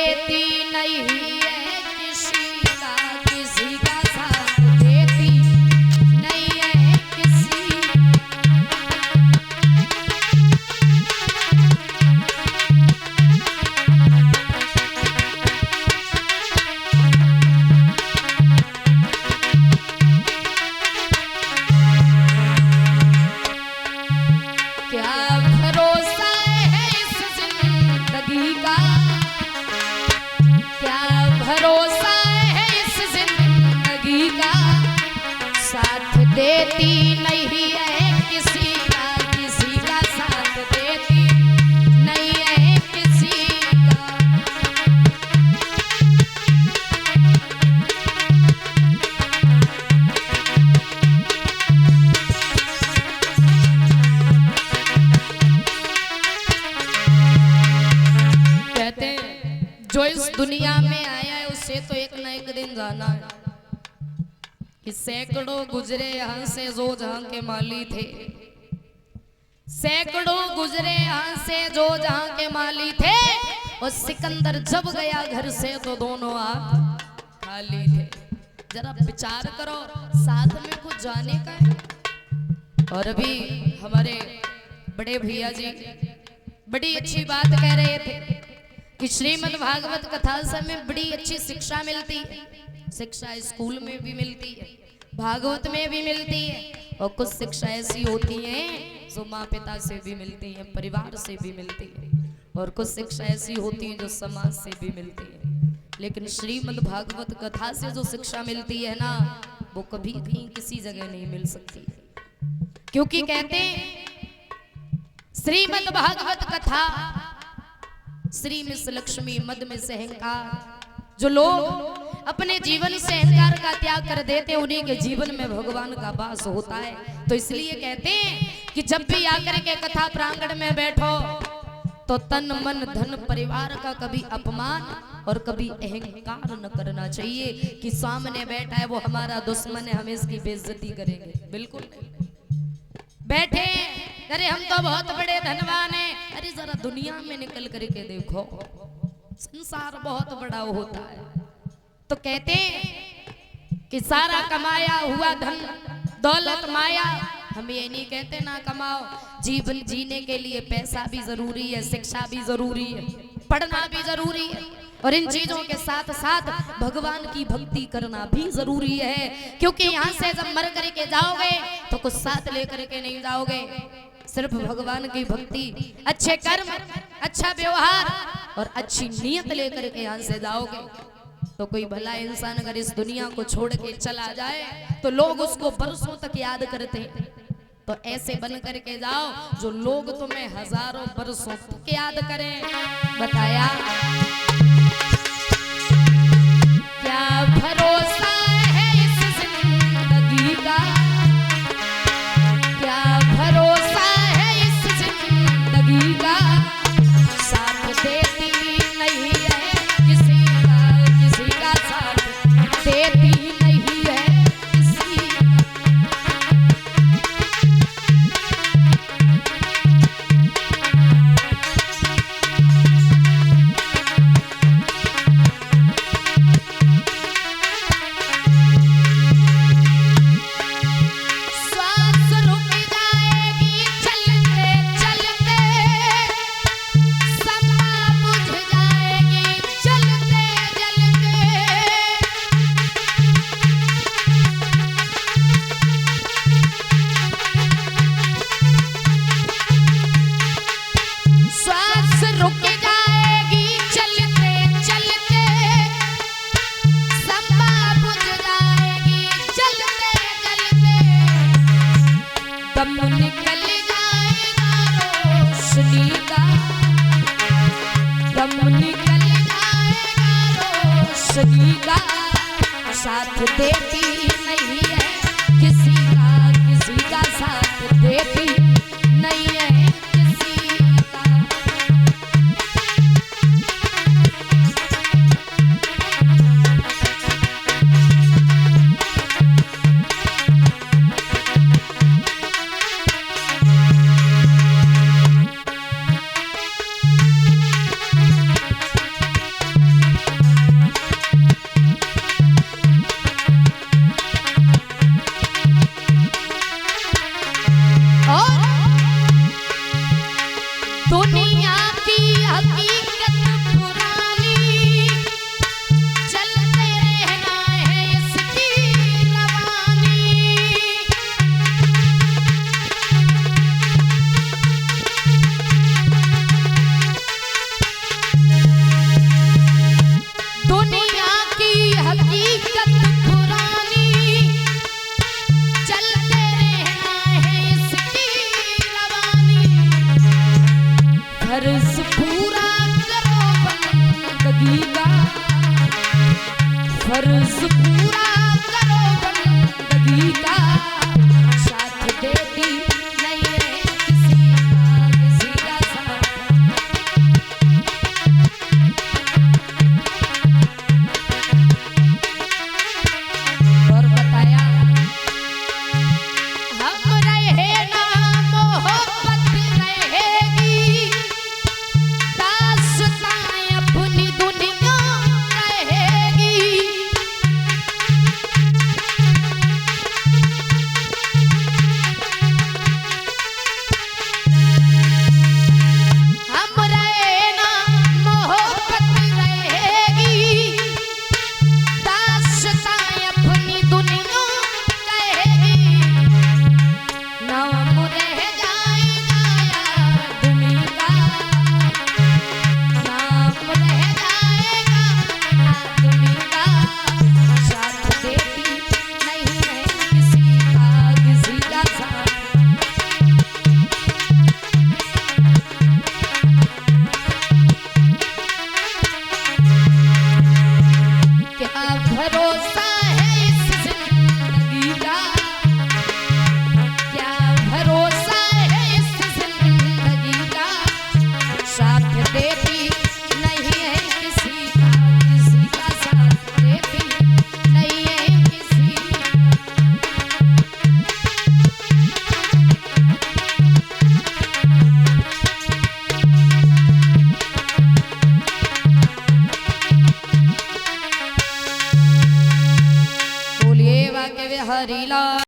देती नहीं है किसी का, किसी का साथ देती नहीं है किसी। क्या भरोसा है इस जिंदगी का, क्या भरोसा है इस जिंदगी का, साथ देती नहीं है किसी का, किसी का साथ देती नहीं है किसी का। कहते हैं जो इस दुनिया में आया है उसे तो एक ना एक दिन जाना है, कि सैकड़ों गुजरे यहाँ से जो जहाँ के माली थे, सैकड़ों गुजरे यहाँ से जो जहाँ के माली थे, और सिकंदर जब गया घर से तो दोनों हाथ खाली थे। जरा विचार करो, साथ में कुछ जाने का है। और अभी हमारे बड़े भैया जी बड़ी अच्छी बात कह रहे थे कि श्रीमद् भागवत कथा से हमें बड़ी अच्छी शिक्षा मिलती है। शिक्षा स्कूल में भी मिलती है, भागवत में भी मिलती है, और कुछ शिक्षा ऐसी होती है जो माँ पिता से भी मिलती है, परिवार से भी मिलती है, और कुछ शिक्षा ऐसी होती है जो समाज से भी मिलती है। लेकिन श्रीमद् भागवत कथा से जो शिक्षा मिलती है ना, वो कभी कहीं किसी जगह नहीं मिल सकती, क्योंकि कहते हैं श्रीमद् भागवत कथा श्री मिस लक्ष्मी मद में से अहंकार। जो लोग अपने जीवन से अहंकार का त्याग कर देते हैं उन्हीं के जीवन में भगवान का वास होता है। तो इसलिए कहते हैं कि जब भी आकर के कथा प्रांगण में बैठो तो तन मन धन परिवार का कभी अपमान और कभी अहंकार न करना चाहिए कि सामने बैठा है वो हमारा दुश्मन है, हम इसकी बेइज्जती करेंगे। बिल्कुल नहीं। बैठे अरे हम तो बहुत बड़े धनवान हैं, अरे जरा दुनिया में निकल करके देखो, संसार बहुत बड़ा होता है। तो कहते कि सारा कमाया हुआ धन दौलत माया, हम ये नहीं कहते ना कमाओ, जीवन जीने के लिए पैसा भी जरूरी है, शिक्षा भी जरूरी है, पढ़ना भी जरूरी है, और इन चीजों के साथ साथ भगवान की भक्ति करना भी जरूरी है। क्योंकि यहाँ से जब मर करके जाओगे तो कुछ साथ लेकर के नहीं जाओगे, सिर्फ भगवान की भक्ति, अच्छे कर्म, अच्छा व्यवहार और अच्छी नीयत लेकर के यहाँ से जाओगे। तो कोई भला इंसान अगर इस दुनिया को छोड़ के चला जाए तो लोग उसको बरसों तक याद करते हैं। तो ऐसे बन करके जाओ जो लोग तुम्हें हजारों बरसों तक याद करें। बताया क्या भरोसा है इस जिंदगी का, क्या भरोसा है इस जिंदगी का, साथ देती नहीं है किसी का, किसी का साथ देती नहीं है किसी का। दम निकल जाएगा रोशनी का, दम निकल जाएगा रोशनी का, साथ देती नहीं है किसी का, किसी का साथ देती नहीं है किसी का। फर्ज